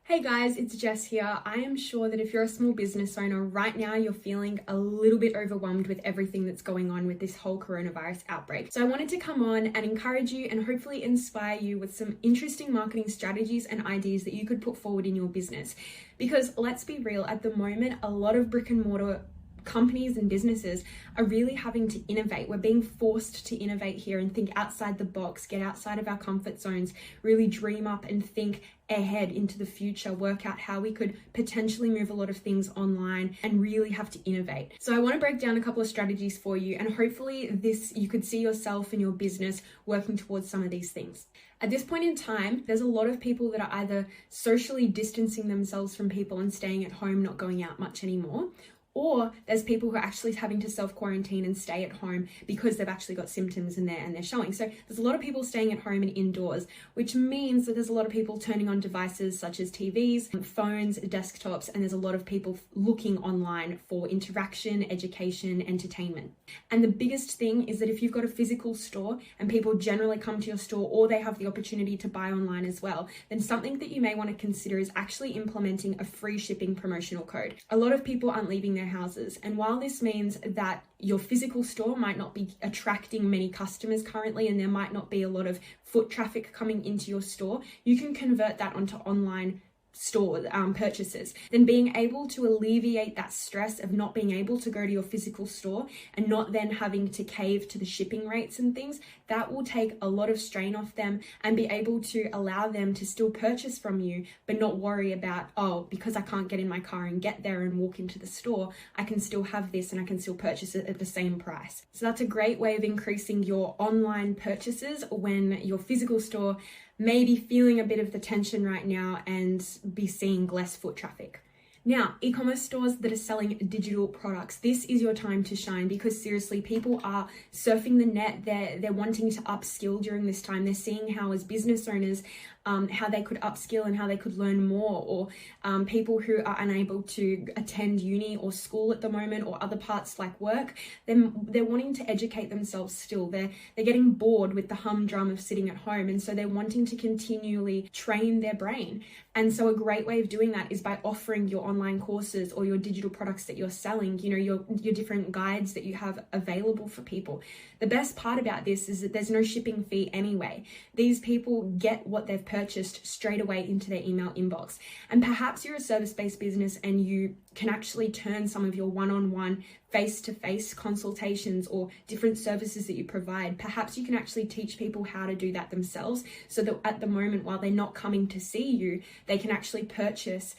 Hey guys, it's Jess here. I am sure that if you're a small business owner right now, you're feeling a little bit overwhelmed with everything that's going on with this whole coronavirus outbreak. So I wanted to come on and encourage you and hopefully inspire you with some interesting marketing strategies and ideas that you could put forward in your business. Because let's be real, at the moment, a lot of brick and mortar companies and businesses are really having to innovate. We're being forced to innovate here and think outside the box, get outside of our comfort zones, really dream up and think ahead into the future, work out how we could potentially move a lot of things online and really have to innovate. So I want to break down a couple of strategies for you, and hopefully you could see yourself and your business working towards some of these things. At this point in time, there's a lot of people that are either socially distancing themselves from people and staying at home, not going out much anymore, or there's people who are actually having to self-quarantine and stay at home because they've actually got symptoms and they're showing. So there's a lot of people staying at home and indoors, which means that there's a lot of people turning on devices such as TVs, phones, desktops, and there's a lot of people looking online for interaction, education, entertainment. And the biggest thing is that if you've got a physical store and people generally come to your store, or they have the opportunity to buy online as well, then something that you may want to consider is actually implementing a free shipping promotional code. A lot of people aren't leaving their houses, and while this means that your physical store might not be attracting many customers currently and there might not be a lot of foot traffic coming into your store, you can convert that onto online store purchases. Then being able to alleviate that stress of not being able to go to your physical store and not then having to cave to the shipping rates and things, that will take a lot of strain off them and be able to allow them to still purchase from you, but not worry about, oh, because I can't get in my car and get there and walk into the store, I can still have this and I can still purchase it at the same price. So that's a great way of increasing your online purchases when your physical store may be feeling a bit of the tension right now and be seeing less foot traffic. Now, e-commerce stores that are selling digital products, this is your time to shine, because seriously, people are surfing the net. They're wanting to upskill during this time. They're seeing how, as business owners, how they could upskill and how they could learn more, or people who are unable to attend uni or school at the moment, or other parts like work, they're wanting to educate themselves still. They're getting bored with the humdrum of sitting at home, and so they're wanting to continually train their brain. And so a great way of doing that is by offering your online courses or your digital products that you're selling, your different guides that you have available for people. The best part about this is that there's no shipping fee anyway. These people get what they've purchased straight away into their email inbox. And perhaps you're a service-based business and you can actually turn some of your one-on-one face-to-face consultations or different services that you provide. Perhaps you can actually teach people how to do that themselves, so that at the moment, while they're not coming to see you, they can actually purchase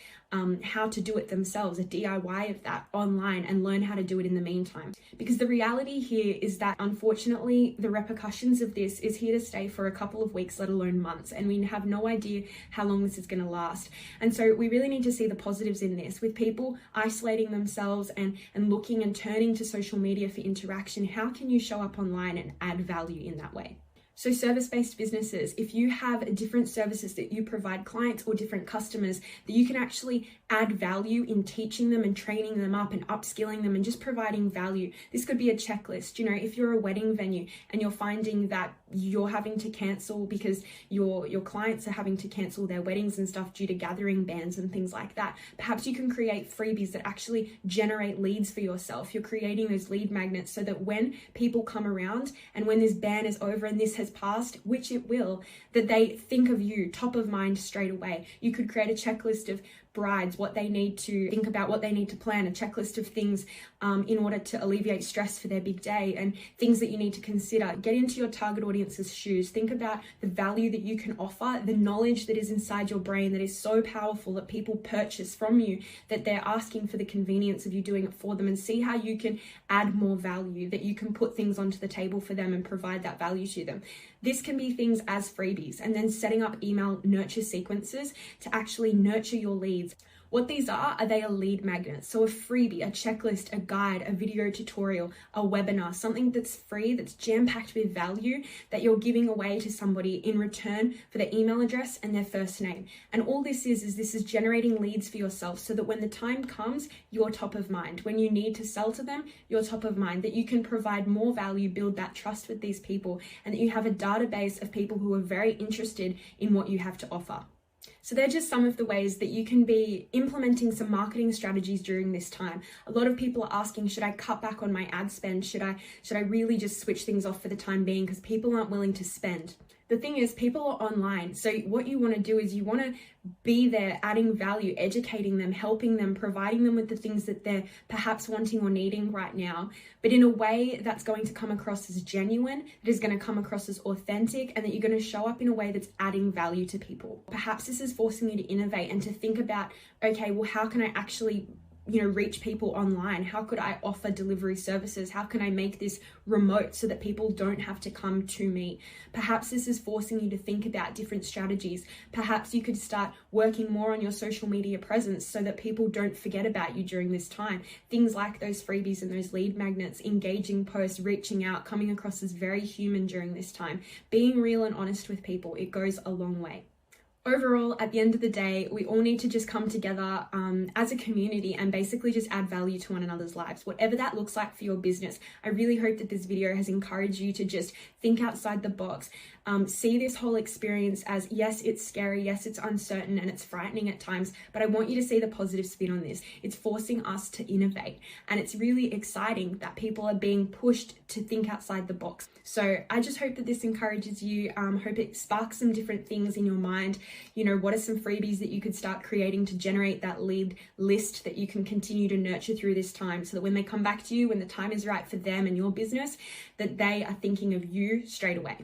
how to do it themselves, a DIY of that online, and learn how to do it in the meantime. Because the reality here is that unfortunately the repercussions of this is here to stay for a couple of weeks, let alone months, and we have no idea how long this is going to last. And so we really need to see the positives in this, with people isolating themselves and looking and turning to social media for interaction. How can you show up online and add value in that way? So service-based businesses, if you have different services that you provide clients or different customers, that you can actually add value in teaching them and training them up and upskilling them and just providing value. This could be a checklist. If you're a wedding venue and you're finding that you're having to cancel because your clients are having to cancel their weddings and stuff due to gathering bans and things like that, perhaps you can create freebies that actually generate leads for yourself. You're creating those lead magnets so that when people come around and when this ban is over and this has passed, which it will, that they think of you top of mind straight away. You could create a checklist of brides, what they need to think about, what they need to plan, a checklist of things in order to alleviate stress for their big day, and things that you need to consider. Get into your target audience's shoes. Think about the value that you can offer, the knowledge that is inside your brain that is so powerful that people purchase from you, that they're asking for the convenience of you doing it for them, and see how you can add more value, that you can put things onto the table for them and provide that value to them. This can be things as freebies, and then setting up email nurture sequences to actually nurture your leads. What these are they a lead magnet? So a freebie, a checklist, a guide, a video tutorial, a webinar, something that's free, that's jam-packed with value that you're giving away to somebody in return for their email address and their first name. And all this is generating leads for yourself, so that when the time comes, you're top of mind. When you need to sell to them, you're top of mind, that you can provide more value, build that trust with these people, and that you have a database of people who are very interested in what you have to offer. So they're just some of the ways that you can be implementing some marketing strategies during this time. A lot of people are asking, should I cut back on my ad spend? Should I really just switch things off for the time being because people aren't willing to spend? The thing is, people are online. So what you want to do is you want to be there adding value, educating them, helping them, providing them with the things that they're perhaps wanting or needing right now, but in a way that's going to come across as genuine, that is going to come across as authentic, and that you're going to show up in a way that's adding value to people. Perhaps this is forcing you to innovate and to think about, okay, well, how can I actually reach people online? How could I offer delivery services? How can I make this remote so that people don't have to come to me? Perhaps this is forcing you to think about different strategies. Perhaps you could start working more on your social media presence so that people don't forget about you during this time. Things like those freebies and those lead magnets, engaging posts, reaching out, coming across as very human during this time. Being real and honest with people, it goes a long way. Overall, at the end of the day, we all need to just come together as a community and basically just add value to one another's lives, whatever that looks like for your business. I really hope that this video has encouraged you to just think outside the box, see this whole experience as, yes, it's scary, yes, it's uncertain and it's frightening at times, but I want you to see the positive spin on this. It's forcing us to innovate, and it's really exciting that people are being pushed to think outside the box. So I just hope that this encourages you. Hope it sparks some different things in your mind. What are some freebies that you could start creating to generate that lead list that you can continue to nurture through this time, so that when they come back to you, when the time is right for them and your business, that they are thinking of you straight away.